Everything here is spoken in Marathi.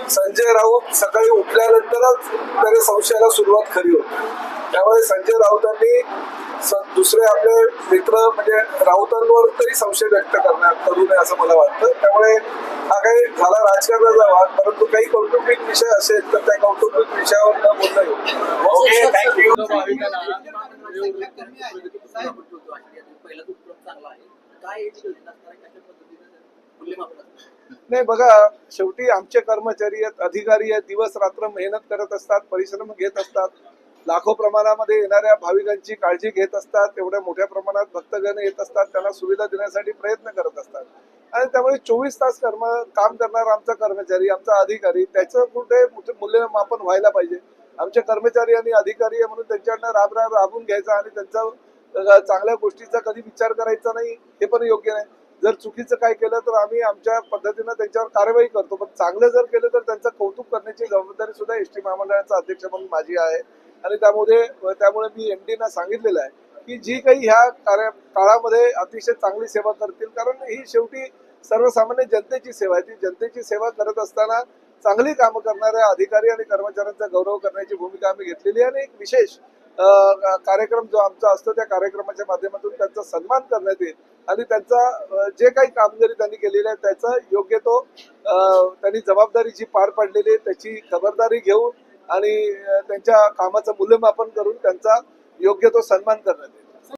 संजय राऊत सकाळी उठल्यानंतरच त्याने संशयाला सुरुवात खरी होती. त्यामुळे संजय राऊतांनी दुसरे आपले मित्र म्हणजे राऊतांवर तरी संशय व्यक्त करू नये असं मला वाटतं. त्यामुळे हा काही झाला राजकारणाचा भाग, परंतु काही कौटुंबिक विषय असेल तर त्या कौटुंबिक विषयावर न बोलणं योग्य. थँक्यू. नाही बघा, शेवटी आमचे कर्मचारी आहेत, अधिकारी आहेत, दिवस रात्र मेहनत करत असतात, परिश्रम घेत असतात, लाखो प्रमाणामध्ये येणाऱ्या भाविकांची काळजी घेत असतात, एवढ्या मोठ्या प्रमाणात भक्तगण येत असतात, त्यांना सुविधा देण्यासाठी प्रयत्न करत असतात. आणि त्यामुळे 24 तास काम करणारा आमचा कर्मचारी, आमचा अधिकारी, त्याचं कुठे मूल्यमापन व्हायला पाहिजे. आमचे कर्मचारी आणि अधिकारी आहे म्हणून त्यांच्याकडनं राबून घ्यायचा आणि त्यांचा चांगल्या गोष्टीचा कधी विचार करायचा नाही, हे पण योग्य नाही. जर चुकीचं काय केलं तर आम्ही आमच्या पद्धतीनं त्यांच्यावर कारवाई करतो, पण चांगलं जर केलं तर त्यांचं कौतुक करण्याची जबाबदारी सुद्धा एसटी महामंडळाचा अध्यक्ष म्हणून माझी आहे. आणि त्यामुळे मी एमडीना सांगितलेलं आहे की जी काही ह्या काळामध्ये अतिशय चांगली सेवा करतील, कारण ही शेवटी सर्वसामान्य जनतेची सेवा आहे. ती जनतेची सेवा करत असताना चांगली कामं करणाऱ्या अधिकारी आणि कर्मचाऱ्यांचा गौरव करण्याची भूमिका आम्ही घेतलेली आहे. आणि एक विशेष कार्यक्रम जो आमचा असतो त्या कार्यक्रमाच्या माध्यमातून त्यांचा सन्मान करण्यात येईल आणि त्यांचा जे काही कामगिरी त्यांनी केलेली आहे त्याचा योग्य तो त्यांनी जबाबदारी जी पार पाडलेली आहे त्याची खबरदारी घेऊन आणि त्यांच्या कामाचं मूल्यमापन करून त्यांचा योग्य तो सन्मान करण्यात येईल.